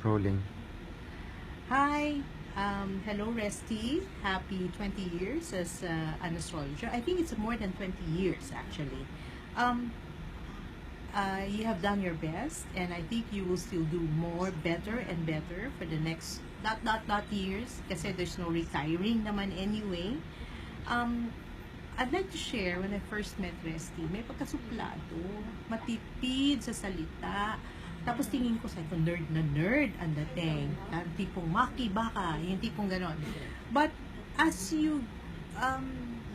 Rolling. Hi, hello Resty. Happy 20 years as an astrologer. I think it's more than 20 years actually. Um, you have done your best, and I think you will still do more, better and better for the next not years. Kasi there's no retiring naman anyway. I'd like to share when I first met Resty, may pagkasuplado, matipid sa salita. Tapos tingin ko sa ito, nerd na nerd ang dating. Tipong maki baka, yung tipong ganon. But as you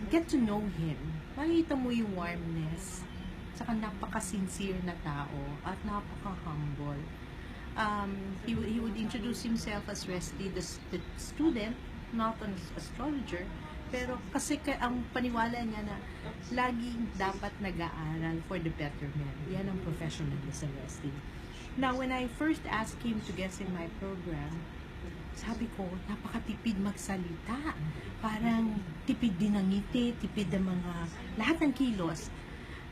get to know him, makita mo yung warmness, saka napaka-sincere na tao at napaka-humble. He would introduce himself as Resty, the student, not an astrologer, pero kasi ang paniwala niya na laging dapat nag-aaral for the betterment. Yan ang professionalism, Resty. Now, when I first asked him to guest in my program, sabi ko, napakatipid magsalita. Parang tipid din ng ngiti, tipid ng mga, lahat ng kilos.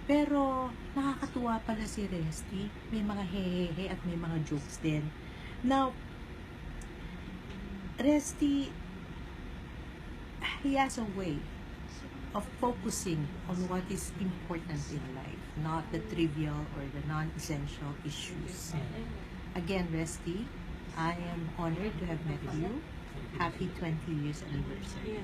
Pero nakakatuwa pala si Resty. May mga hehehe at may mga jokes din. Now, Resty, he has a way of focusing on what is important in life, not the trivial or the non-essential issues. Again, Resty, I am honored to have met you. Happy 20 years anniversary.